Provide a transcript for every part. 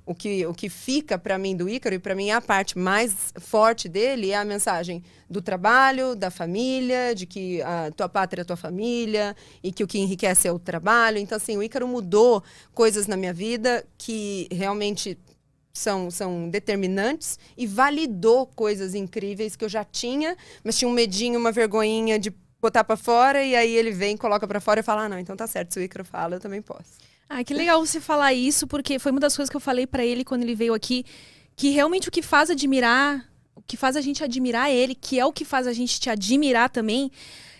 o que fica para mim do Ícaro, e para mim a parte mais forte dele é a mensagem do trabalho, da família, de que a tua pátria é a tua família, e que o que enriquece é o trabalho. Então, assim, o Ícaro mudou coisas na minha vida que realmente são determinantes e validou coisas incríveis que eu já tinha, mas tinha um medinho, uma vergonhinha de botar para fora, e aí ele vem, coloca para fora e fala, não, então tá certo, se o Ícaro fala, eu também posso. Ah, que legal você falar isso, porque foi uma das coisas que eu falei pra ele quando ele veio aqui, que realmente o que faz a gente admirar ele, que é o que faz a gente te admirar também,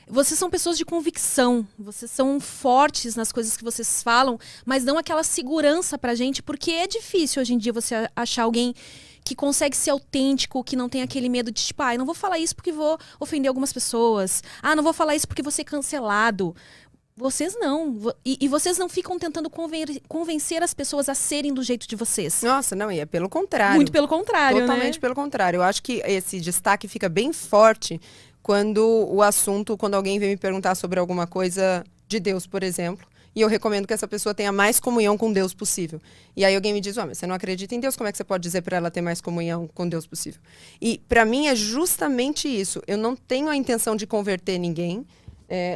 vocês são pessoas de convicção, vocês são fortes nas coisas que vocês falam, mas dão aquela segurança pra gente, porque é difícil hoje em dia você achar alguém que consegue ser autêntico, que não tem aquele medo de, tipo, não vou falar isso porque vou ofender algumas pessoas, não vou falar isso porque vou ser cancelado. Vocês não. E vocês não ficam tentando convencer as pessoas a serem do jeito de vocês. Nossa, não, e é pelo contrário. Muito pelo contrário, Totalmente pelo contrário. Eu acho que esse destaque fica bem forte quando quando alguém vem me perguntar sobre alguma coisa de Deus, por exemplo, e eu recomendo que essa pessoa tenha mais comunhão com Deus possível. E aí alguém me diz, mas você não acredita em Deus, como é que você pode dizer para ela ter mais comunhão com Deus possível? E para mim é justamente isso. Eu não tenho a intenção de converter ninguém,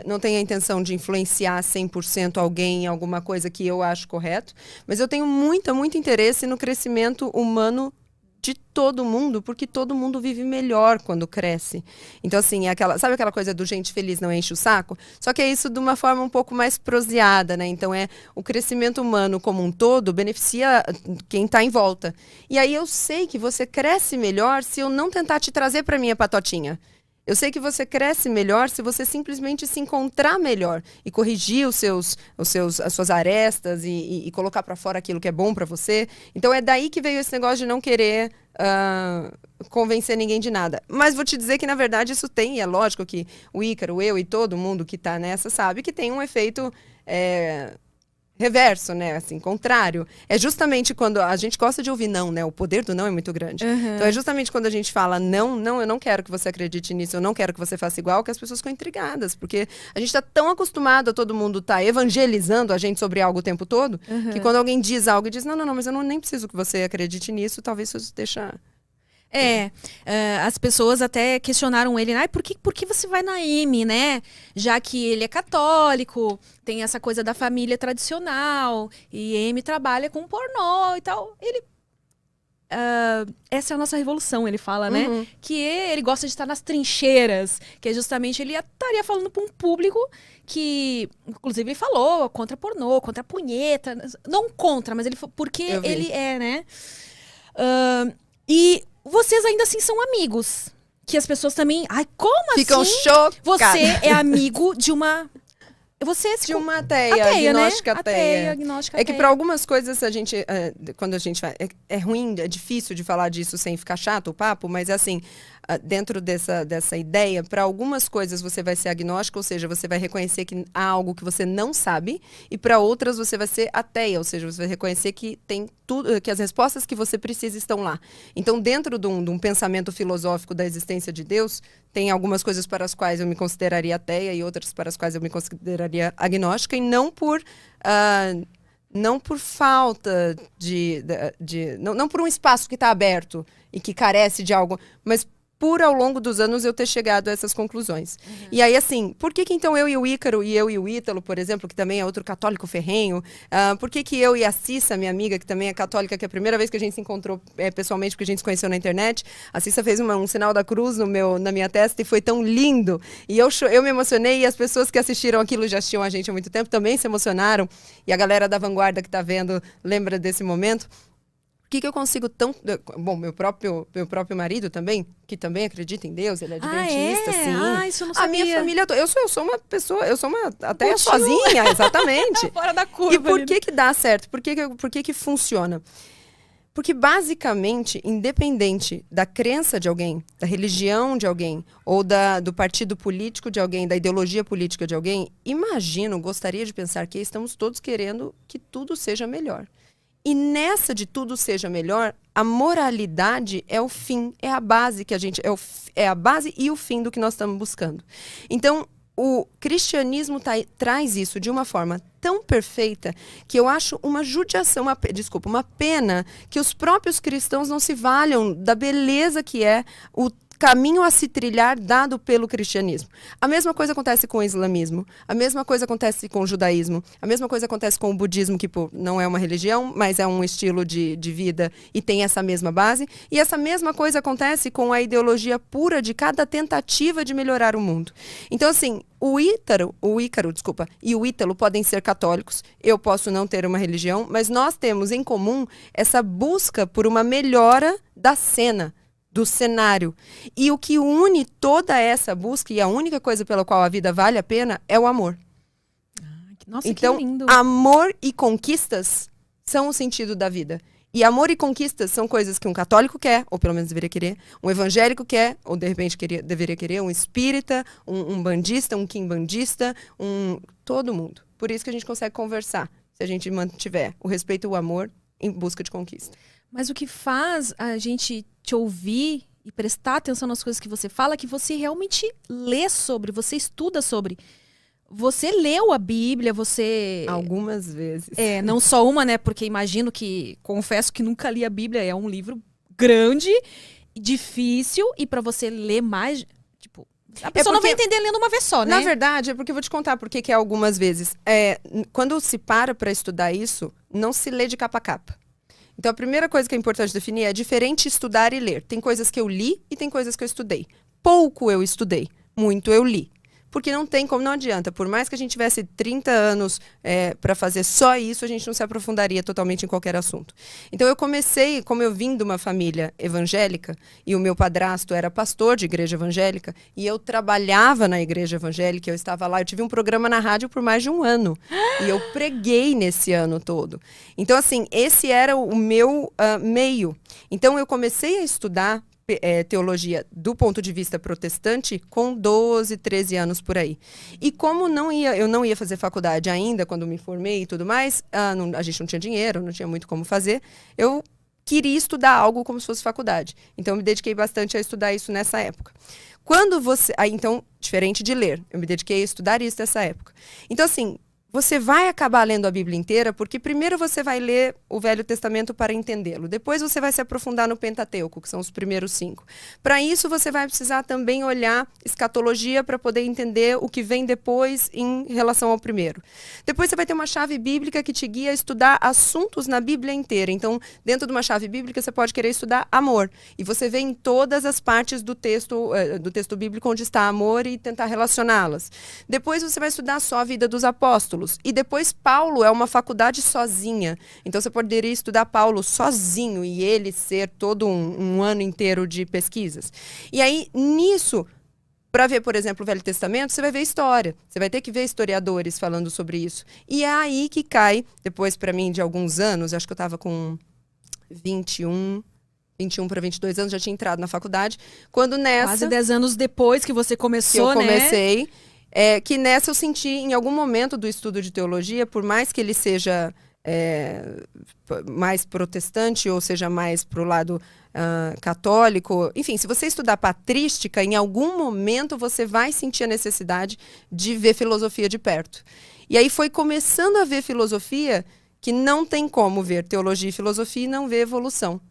não tenho a intenção de influenciar 100% alguém em alguma coisa que eu acho correto, mas eu tenho muito interesse no crescimento humano de todo mundo, porque todo mundo vive melhor quando cresce. Então, assim, sabe aquela coisa do gente feliz não enche o saco? Só que é isso de uma forma um pouco mais proseada, né? Então, o crescimento humano como um todo beneficia quem está em volta. E aí eu sei que você cresce melhor se eu não tentar te trazer para minha patotinha. Eu sei que você cresce melhor se você simplesmente se encontrar melhor e corrigir as suas arestas e colocar para fora aquilo que é bom para você. Então é daí que veio esse negócio de não querer convencer ninguém de nada. Mas vou te dizer que, na verdade, isso tem, e é lógico que o Ícaro, eu e todo mundo que está nessa sabe que tem um efeito reverso, né? Assim, contrário. É justamente quando a gente gosta de ouvir não, né? O poder do não é muito grande. Uhum. Então é justamente quando a gente fala não, eu não quero que você acredite nisso, eu não quero que você faça igual, que as pessoas ficam intrigadas, porque a gente está tão acostumado a todo mundo estar evangelizando a gente sobre algo o tempo todo, que quando alguém diz algo e diz, não, mas eu nem preciso que você acredite nisso, talvez isso deixa... As pessoas até questionaram ele, por que você vai na M, né? Já que ele é católico, tem essa coisa da família tradicional, e M trabalha com pornô e tal. Ele... essa é a nossa revolução, ele fala, né? Que ele gosta de estar nas trincheiras, que é justamente, ele estaria falando para um público que, inclusive, ele falou contra pornô, contra punheta, não contra, mas ele porque ele é, né? E vocês ainda assim são amigos. Que as pessoas também... como ficam assim? chocadas. Você é amigo de uma... De uma ateia, agnóstica, né? ateia. Agnóstica, que para algumas coisas a gente... quando a gente vai... É ruim, é difícil de falar disso sem ficar chato o papo, mas é assim... dentro dessa ideia, para algumas coisas você vai ser agnóstico, ou seja, você vai reconhecer que há algo que você não sabe, e para outras você vai ser ateia, ou seja, você vai reconhecer que tem tudo, que as respostas que você precisa estão lá. Então, dentro de um pensamento filosófico da existência de Deus, tem algumas coisas para as quais eu me consideraria ateia e outras para as quais eu me consideraria agnóstica, e não por falta não por um espaço que está aberto e que carece de algo, mas por, ao longo dos anos, eu ter chegado a essas conclusões. E aí, assim, por que então eu e o Ícaro, e eu e o Ítalo, por exemplo, que também é outro católico ferrenho, por que eu e a Cissa, minha amiga, que também é católica, que é a primeira vez que a gente se encontrou pessoalmente, porque a gente se conheceu na internet, a Cissa fez um sinal da cruz na minha testa e foi tão lindo. E eu me emocionei, e as pessoas que assistiram aquilo já assistiam a gente há muito tempo, também se emocionaram. E a galera da vanguarda que está vendo lembra desse momento. Por que eu consigo tão... Bom, meu próprio marido também, que também acredita em Deus, ele é adventista, sim. Isso eu não sabia. A minha família... Eu sou uma pessoa... Eu sou uma ateia sozinha, exatamente. Fora da curva. E por que dá certo? Por que funciona? Porque, basicamente, independente da crença de alguém, da religião de alguém, ou do partido político de alguém, da ideologia política de alguém, gostaria de pensar que estamos todos querendo que tudo seja melhor. E nessa de tudo seja melhor, a moralidade é o fim, é a base que a gente... É a base e o fim do que nós estamos buscando. Então, o cristianismo traz isso de uma forma tão perfeita que eu acho uma judiação, uma pena que os próprios cristãos não se valham da beleza que é o caminho a se trilhar dado pelo cristianismo. A mesma coisa acontece com o islamismo, a mesma coisa acontece com o judaísmo, a mesma coisa acontece com o budismo, que não é uma religião, mas é um estilo de vida e tem essa mesma base. E essa mesma coisa acontece com a ideologia pura de cada tentativa de melhorar o mundo. Então, assim, o Ícaro, e o Ítalo podem ser católicos, eu posso não ter uma religião, mas nós temos em comum essa busca por uma melhora da cena, do cenário. E o que une toda essa busca, e a única coisa pela qual a vida vale a pena, é o amor. Nossa, então, que lindo. Amor e conquistas são o sentido da vida. E amor e conquistas são coisas que um católico quer, ou pelo menos deveria querer, um evangélico quer, ou de repente deveria querer, um espírita, um bandista, um quimbandista, todo mundo. Por isso que a gente consegue conversar, se a gente mantiver o respeito e o amor em busca de conquista. Mas o que faz a gente te ouvir e prestar atenção nas coisas que você fala é que você realmente lê sobre, você estuda sobre. Você leu a Bíblia, você... Algumas vezes. Não só uma, né? Porque confesso que nunca li a Bíblia. É um livro grande, difícil, e para você ler mais... Tipo, a pessoa não vai entender lendo uma vez só, né? Na verdade, é porque eu vou te contar por que é algumas vezes. Quando se para estudar isso, não se lê de capa a capa. Então, a primeira coisa que é importante definir é diferente estudar e ler. Tem coisas que eu li e tem coisas que eu estudei. Pouco eu estudei, muito eu li. Porque não tem como, não adianta. Por mais que a gente tivesse 30 anos para fazer só isso, a gente não se aprofundaria totalmente em qualquer assunto. Então, eu comecei, como eu vim de uma família evangélica, e o meu padrasto era pastor de igreja evangélica, e eu trabalhava na igreja evangélica, eu estava lá, eu tive um programa na rádio por mais de um ano. E eu preguei nesse ano todo. Então, assim, esse era o meu meio. Então, eu comecei a estudar teologia do ponto de vista protestante com 12, 13 anos por aí. E como eu não ia fazer faculdade ainda, quando me formei e tudo mais, a gente não tinha dinheiro, não tinha muito como fazer, eu queria estudar algo como se fosse faculdade. Então, eu me dediquei bastante a estudar isso nessa época. Então, diferente de ler, eu me dediquei a estudar isso nessa época. Então, assim, você vai acabar lendo a Bíblia inteira, porque primeiro você vai ler o Velho Testamento para entendê-lo. Depois você vai se aprofundar no Pentateuco, que são os primeiros 5. Para isso, você vai precisar também olhar escatologia para poder entender o que vem depois em relação ao primeiro. Depois você vai ter uma chave bíblica que te guia a estudar assuntos na Bíblia inteira. Então, dentro de uma chave bíblica, você pode querer estudar amor. E você vê em todas as partes do texto bíblico onde está amor e tentar relacioná-las. Depois você vai estudar só a vida dos apóstolos. E depois Paulo é uma faculdade sozinha. Então você poderia estudar Paulo sozinho e ele ser todo um ano inteiro de pesquisas. E aí, nisso, para ver, por exemplo, o Velho Testamento, você vai ver história. Você vai ter que ver historiadores falando sobre isso. E é aí que cai, depois para mim de alguns anos, acho que eu estava com 21 para 22 anos, já tinha entrado na faculdade. Quando nessa... Quase 10 anos depois que você começou, que eu comecei, que nessa eu senti, em algum momento do estudo de teologia, por mais que ele seja mais protestante ou seja mais para o lado católico, enfim, se você estudar patrística, em algum momento você vai sentir a necessidade de ver filosofia de perto. E aí foi começando a ver filosofia que não tem como ver teologia e filosofia e não ver evolução.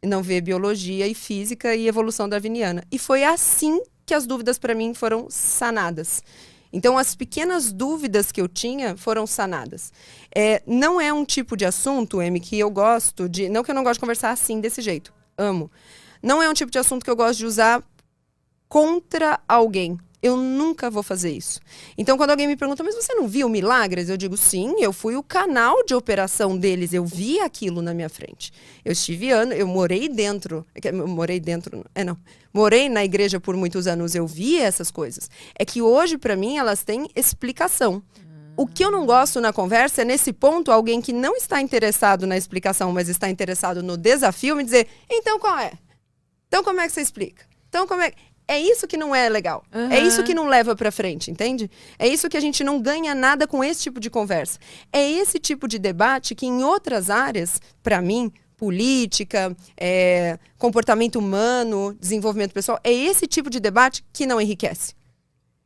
Não ver biologia e física e evolução darwiniana. E foi assim que as dúvidas para mim foram sanadas. Então, as pequenas dúvidas que eu tinha foram sanadas. Não é um tipo de assunto, Emi, que eu gosto de... Não que eu não gosto de conversar assim, desse jeito. Amo. Não é um tipo de assunto que eu gosto de usar contra alguém. Eu nunca vou fazer isso. Então, quando alguém me pergunta, mas você não viu milagres? Eu digo, sim, eu fui o canal de operação deles. Eu vi aquilo na minha frente. Eu morei dentro. Morei na igreja por muitos anos. Eu vi essas coisas. É que hoje, para mim, elas têm explicação. O que eu não gosto na conversa é, nesse ponto, alguém que não está interessado na explicação, mas está interessado no desafio, me dizer, então qual é? Então como é que você explica? Então como é... É isso que não é legal. É isso que não leva pra frente, entende? É isso que a gente não ganha nada com esse tipo de conversa. É esse tipo de debate que em outras áreas, pra mim, política, comportamento humano, desenvolvimento pessoal, é esse tipo de debate que não enriquece.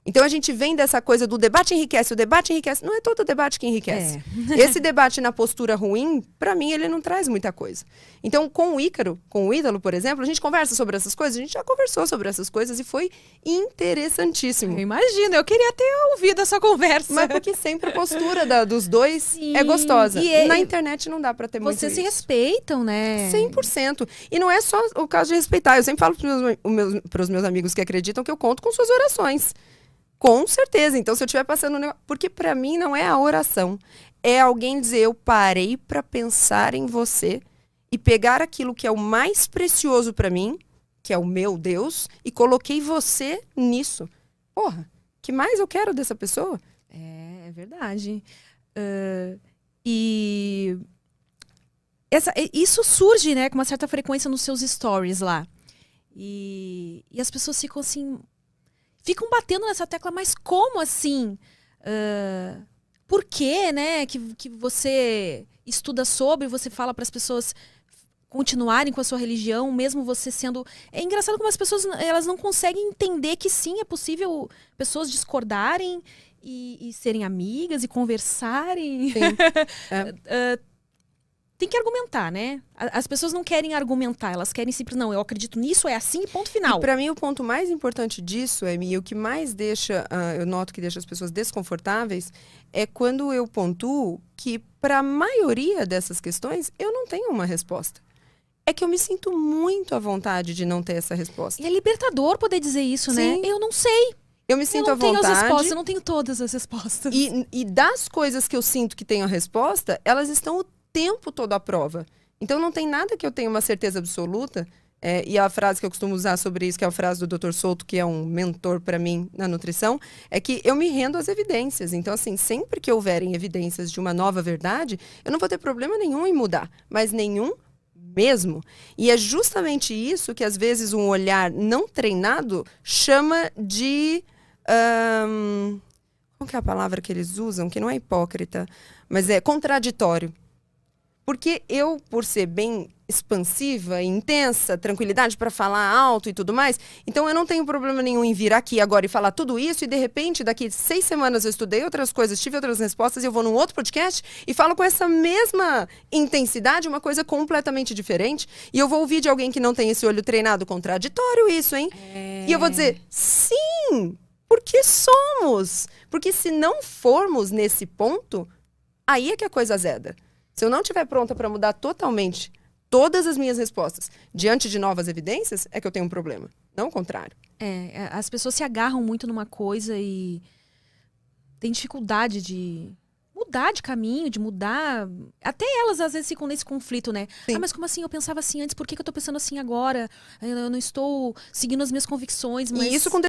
Então a gente vem dessa coisa do debate enriquece, o debate enriquece. Não é todo debate que enriquece. Esse debate na postura ruim, para mim, ele não traz muita coisa. Então, com o Ícaro, com o Ítalo, por exemplo, a gente conversa sobre essas coisas, a gente já conversou sobre essas coisas e foi interessantíssimo. Eu imagino, eu queria ter ouvido essa conversa. Mas porque sempre a postura dos dois Sim, é gostosa. e Na internet não dá pra ter muito Vocês se isso. respeitam, né? 100%. E não é só o caso de respeitar. Eu sempre falo pros meus amigos que acreditam que eu conto com suas orações. Com certeza. Então, se eu estiver passando... Porque para mim não é a oração. É alguém dizer, eu parei para pensar em você e pegar aquilo que é o mais precioso para mim, que é o meu Deus, e coloquei você nisso. Porra, que mais eu quero dessa pessoa? É verdade. E isso surge, né, com uma certa frequência nos seus stories lá. E as pessoas ficam assim... Ficam batendo nessa tecla, mas como assim? Por que, né, que você estuda sobre, você fala para as pessoas continuarem com a sua religião, mesmo você sendo... É engraçado como as pessoas elas não conseguem entender que sim, é possível pessoas discordarem e serem amigas e conversarem. Sim. Tem que argumentar, né? As pessoas não querem argumentar, elas querem simplesmente, não, eu acredito nisso, é assim e ponto final. E para mim o ponto mais importante disso, Amy, e o que mais deixa, eu noto que deixa as pessoas desconfortáveis, é quando eu pontuo que para a maioria dessas questões eu não tenho uma resposta. É que eu me sinto muito à vontade de não ter essa resposta. E é libertador poder dizer isso, Sim. né? Eu não sei. Eu me sinto à vontade. Eu não tenho as respostas, eu não tenho todas as respostas. E das coisas que eu sinto que tenho a resposta, elas estão o tempo todo à prova. Então não tem nada que eu tenha uma certeza absoluta. E a frase que eu costumo usar sobre isso, que é a frase do Dr. Souto, que é um mentor para mim na nutrição, é que eu me rendo às evidências. Então, assim, sempre que houverem evidências de uma nova verdade, eu não vou ter problema nenhum em mudar, mas nenhum mesmo. E é justamente isso que, às vezes, um olhar não treinado chama de... qual que é a palavra que eles usam? Que não é hipócrita, mas é contraditório. Porque eu, por ser bem expansiva, intensa, tranquilidade para falar alto e tudo mais, então eu não tenho problema nenhum em vir aqui agora e falar tudo isso e de repente daqui 6 semanas eu estudei outras coisas, tive outras respostas e eu vou num outro podcast e falo com essa mesma intensidade uma coisa completamente diferente e eu vou ouvir de alguém que não tem esse olho treinado contraditório isso, hein? E eu vou dizer, sim, porque somos. Porque se não formos nesse ponto, aí é que a coisa azeda. Se eu não estiver pronta para mudar totalmente todas as minhas respostas diante de novas evidências, é que eu tenho um problema. Não o contrário. As pessoas se agarram muito numa coisa e têm dificuldade de mudar de caminho, de mudar. Até elas às vezes ficam nesse conflito, né? Sim. Mas como assim? Eu pensava assim antes, por que eu tô pensando assim agora? Eu não estou seguindo as minhas convicções, mas... E isso com